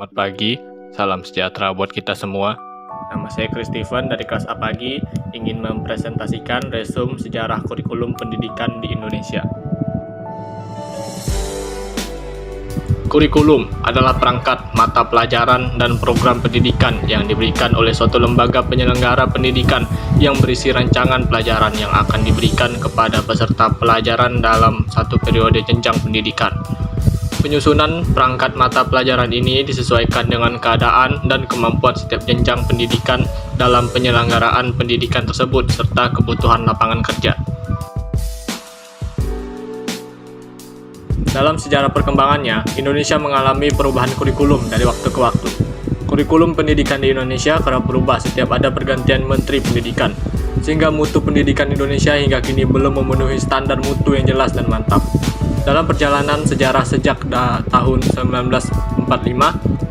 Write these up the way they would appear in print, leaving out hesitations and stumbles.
Selamat pagi, salam sejahtera buat kita semua. Nama saya Chris Steven dari kelas A pagi, ingin mempresentasikan resume sejarah kurikulum pendidikan di Indonesia. Kurikulum adalah perangkat mata pelajaran dan program pendidikan yang diberikan oleh suatu lembaga penyelenggara pendidikan yang berisi rancangan pelajaran yang akan diberikan kepada peserta pelajaran dalam satu periode jenjang pendidikan. Penyusunan perangkat mata pelajaran ini disesuaikan dengan keadaan dan kemampuan setiap jenjang pendidikan dalam penyelenggaraan pendidikan tersebut serta kebutuhan lapangan kerja. Dalam sejarah perkembangannya, Indonesia mengalami perubahan kurikulum dari waktu ke waktu. Kurikulum pendidikan di Indonesia kerap berubah setiap ada pergantian Menteri Pendidikan, sehingga mutu pendidikan Indonesia hingga kini belum memenuhi standar mutu yang jelas dan mantap. Dalam perjalanan sejarah sejak tahun 1945,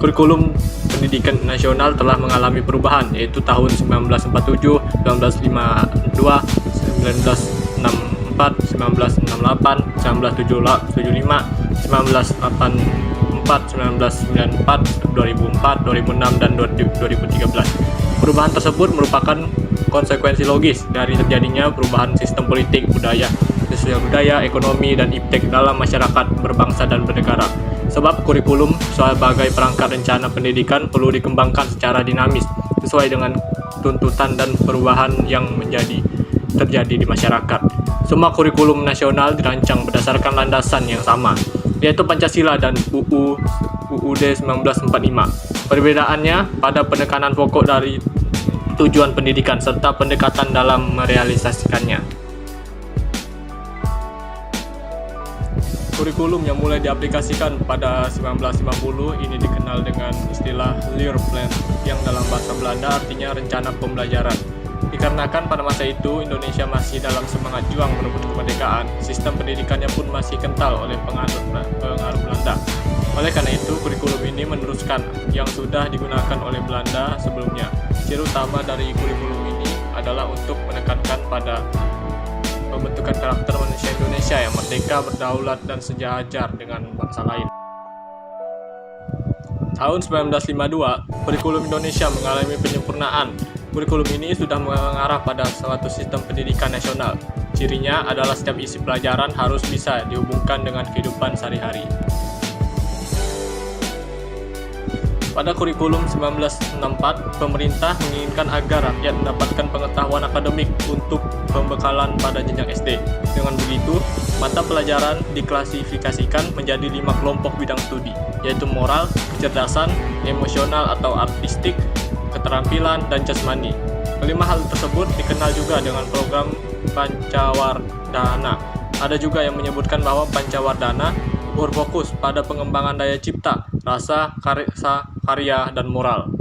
kurikulum pendidikan nasional telah mengalami perubahan, yaitu tahun 1947, 1952, 1964, 1968, 1975, 1984, 1994, 2004, 2006, dan 2013. Perubahan tersebut merupakan konsekuensi logis dari terjadinya perubahan sistem politik, budaya, sosial budaya, ekonomi, dan iptek dalam masyarakat berbangsa dan bernegara. Sebab kurikulum sebagai perangkat rencana pendidikan perlu dikembangkan secara dinamis sesuai dengan tuntutan dan perubahan yang terjadi di masyarakat. Semua kurikulum nasional dirancang berdasarkan landasan yang sama, yaitu Pancasila dan UUD 1945. Perbedaannya pada penekanan pokok dari tujuan pendidikan serta pendekatan dalam merealisasikannya. Kurikulum yang mulai diaplikasikan pada 1950 ini dikenal dengan istilah Leerplan yang dalam bahasa Belanda artinya rencana pembelajaran. Dikarenakan pada masa itu Indonesia masih dalam semangat juang merebut kemerdekaan, sistem pendidikannya pun masih kental oleh pengaruh Belanda. Oleh karena itu, kurikulum ini meneruskan yang sudah digunakan oleh Belanda sebelumnya. Ciri utama dari kurikulum ini adalah untuk menekankan pada pembentukan karakter manusia Indonesia yang merdeka, berdaulat, dan sejajar dengan bangsa lain. Tahun 1952, kurikulum Indonesia mengalami penyempurnaan. Kurikulum ini sudah mengarah pada suatu sistem pendidikan nasional. Cirinya adalah setiap isi pelajaran harus bisa dihubungkan dengan kehidupan sehari-hari. Pada kurikulum 1964, pemerintah menginginkan agar rakyat mendapatkan pengetahuan akademik untuk pembekalan pada jenjang SD. Dengan begitu, mata pelajaran diklasifikasikan menjadi 5 kelompok bidang studi, yaitu moral, kecerdasan, emosional atau artistik, keterampilan, dan jasmani. Kelima hal tersebut dikenal juga dengan program Pancawardhana. Ada juga yang menyebutkan bahwa Pancawardhana berfokus pada pengembangan daya cipta, rasa, karya, dan moral.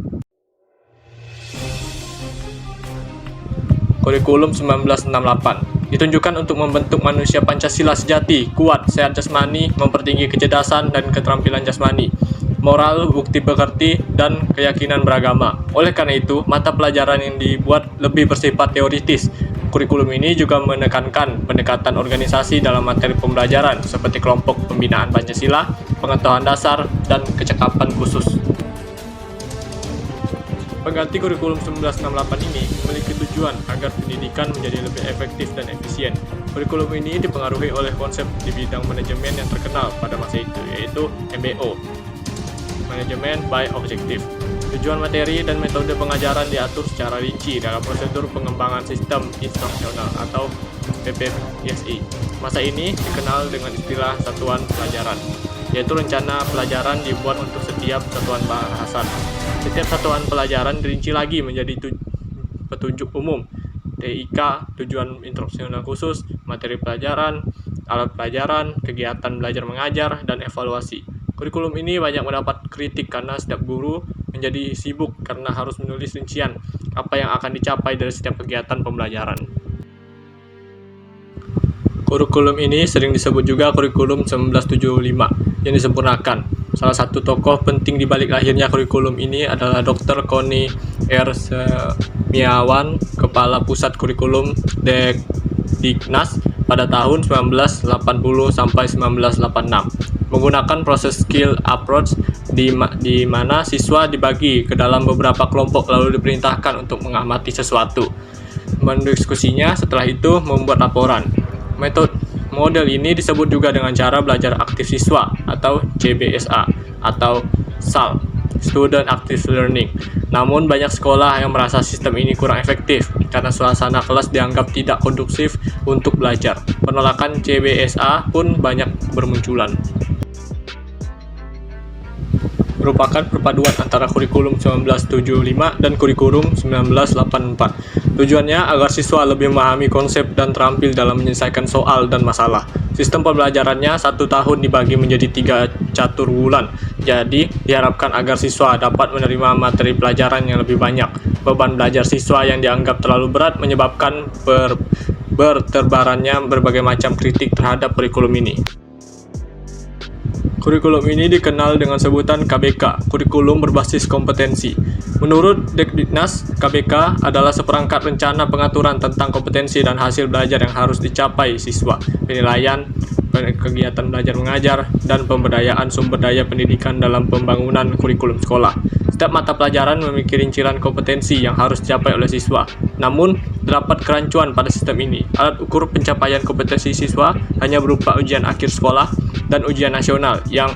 Kurikulum 1968 ditunjukkan untuk membentuk manusia Pancasila sejati, kuat, sehat jasmani, mempertinggi kecerdasan dan keterampilan jasmani, moral, bukti pekerti, dan keyakinan beragama. Oleh karena itu, mata pelajaran yang dibuat lebih bersifat teoritis. Kurikulum ini juga menekankan pendekatan organisasi dalam materi pembelajaran seperti kelompok pembinaan Pancasila, pengetahuan dasar, dan kecakapan khusus. Pengganti kurikulum 1968 ini memiliki tujuan agar pendidikan menjadi lebih efektif dan efisien. Kurikulum ini dipengaruhi oleh konsep di bidang manajemen yang terkenal pada masa itu, yaitu MBO, Management by Objective. Tujuan materi dan metode pengajaran diatur secara rinci dalam prosedur pengembangan sistem instruksional atau PPSI. Masa ini dikenal dengan istilah satuan pelajaran, yaitu rencana pelajaran dibuat untuk setiap satuan bahasan. Setiap satuan pelajaran dirinci lagi menjadi petunjuk umum, TIK, tujuan instruksional khusus, materi pelajaran, alat pelajaran, kegiatan belajar mengajar, dan evaluasi. Kurikulum ini banyak mendapat kritik karena setiap guru menjadi sibuk karena harus menulis rincian apa yang akan dicapai dari setiap kegiatan pembelajaran. Kurikulum ini sering disebut juga kurikulum 1975 yang disempurnakan. Salah satu tokoh penting di balik lahirnya kurikulum ini adalah Dr. Koni R. Semiawan, Kepala Pusat Kurikulum Dekdiknas pada tahun 1980 sampai 1986. Menggunakan proses skill approach di mana siswa dibagi ke dalam beberapa kelompok lalu diperintahkan untuk mengamati sesuatu. Mendiskusinya, setelah itu membuat laporan. Model ini disebut juga dengan cara belajar aktif siswa atau CBSA atau SAL, Student Active Learning. Namun banyak sekolah yang merasa sistem ini kurang efektif karena suasana kelas dianggap tidak kondusif untuk belajar. Penolakan CBSA pun banyak bermunculan. Merupakan perpaduan antara kurikulum 1975 dan kurikulum 1984. Tujuannya agar siswa lebih memahami konsep dan terampil dalam menyelesaikan soal dan masalah. Sistem pembelajarannya 1 tahun dibagi menjadi 3 catur bulan. Jadi, diharapkan agar siswa dapat menerima materi pelajaran yang lebih banyak. Beban belajar siswa yang dianggap terlalu berat menyebabkan berterbarannya berbagai macam kritik terhadap kurikulum ini. Kurikulum ini dikenal dengan sebutan KBK, kurikulum berbasis kompetensi. Menurut Dekdiknas, KBK adalah seperangkat rencana pengaturan tentang kompetensi dan hasil belajar yang harus dicapai siswa, penilaian, kegiatan belajar mengajar, dan pemberdayaan sumber daya pendidikan dalam pembangunan kurikulum sekolah. Setiap mata pelajaran memiliki rincian kompetensi yang harus dicapai oleh siswa. Namun, terdapat kerancuan pada sistem ini. Alat ukur pencapaian kompetensi siswa hanya berupa ujian akhir sekolah dan ujian nasional yang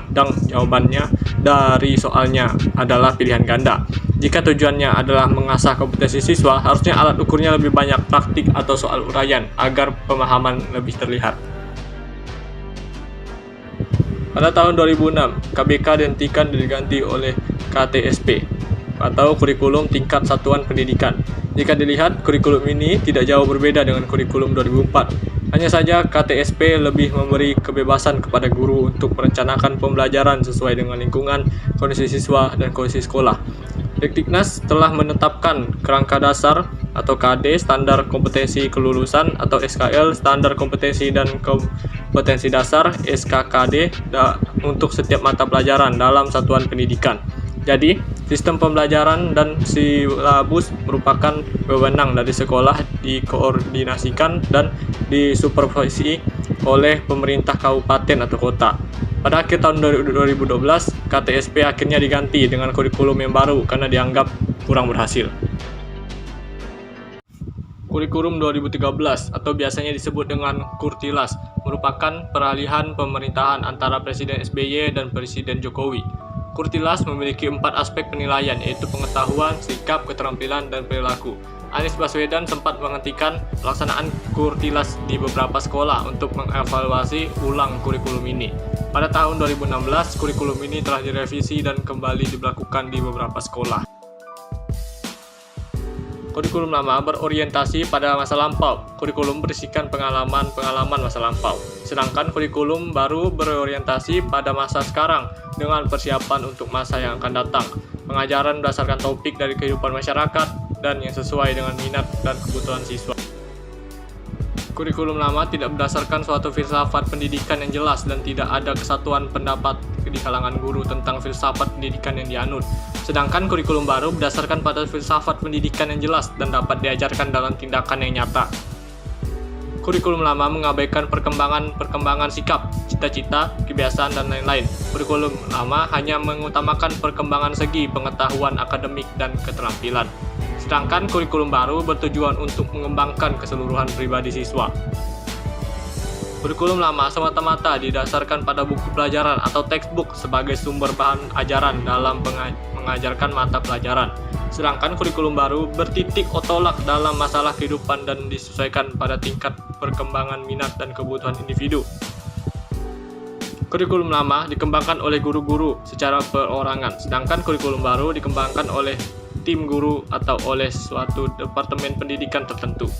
jawabannya dari soalnya adalah pilihan ganda. Jika tujuannya adalah mengasah kompetensi siswa, harusnya alat ukurnya lebih banyak praktik atau soal uraian agar pemahaman lebih terlihat. Pada tahun 2006, KBK dihentikan dan diganti oleh KTSP atau Kurikulum Tingkat Satuan Pendidikan. Jika dilihat, kurikulum ini tidak jauh berbeda dengan kurikulum 2004. Hanya saja KTSP lebih memberi kebebasan kepada guru untuk merencanakan pembelajaran sesuai dengan lingkungan, kondisi siswa, dan kondisi sekolah. Dekdiknas telah menetapkan kerangka dasar atau KD, standar kompetensi kelulusan atau SKL, standar kompetensi dan kompetensi dasar SKKD untuk setiap mata pelajaran dalam satuan pendidikan. Jadi, sistem pembelajaran dan silabus merupakan wewenang dari sekolah, dikoordinasikan dan disupervisi oleh pemerintah kabupaten atau kota. Pada akhir tahun 2012, KTSP akhirnya diganti dengan kurikulum yang baru karena dianggap kurang berhasil. Kurikulum 2013 atau biasanya disebut dengan Kurtilas merupakan peralihan pemerintahan antara Presiden SBY dan Presiden Jokowi. Kurtilas memiliki 4 aspek penilaian, yaitu pengetahuan, sikap, keterampilan, dan perilaku. Anies Baswedan sempat menghentikan pelaksanaan Kurtilas di beberapa sekolah untuk mengevaluasi ulang kurikulum ini. Pada tahun 2016, kurikulum ini telah direvisi dan kembali diberlakukan di beberapa sekolah. Kurikulum lama berorientasi pada masa lampau. Kurikulum berisikan pengalaman masa lampau. Sedangkan kurikulum baru berorientasi pada masa sekarang dengan persiapan untuk masa yang akan datang. Pengajaran berdasarkan topik dari kehidupan masyarakat dan yang sesuai dengan minat dan kebutuhan siswa. Kurikulum lama tidak berdasarkan suatu filsafat pendidikan yang jelas dan tidak ada kesatuan pendapat di kalangan guru tentang filsafat pendidikan yang dianut. Sedangkan kurikulum baru berdasarkan pada filsafat pendidikan yang jelas dan dapat diajarkan dalam tindakan yang nyata. Kurikulum lama mengabaikan perkembangan sikap, cita-cita, kebiasaan, dan lain-lain. Kurikulum lama hanya mengutamakan perkembangan segi pengetahuan akademik dan keterampilan. Sedangkan kurikulum baru bertujuan untuk mengembangkan keseluruhan pribadi siswa. Kurikulum lama semata-mata didasarkan pada buku pelajaran atau textbook sebagai sumber bahan ajaran dalam mengajarkan mata pelajaran. Sedangkan kurikulum baru bertitik tolak dalam masalah kehidupan dan disesuaikan pada tingkat perkembangan minat dan kebutuhan individu. Kurikulum lama dikembangkan oleh guru-guru secara perorangan, sedangkan kurikulum baru dikembangkan oleh tim guru atau oleh suatu departemen pendidikan tertentu.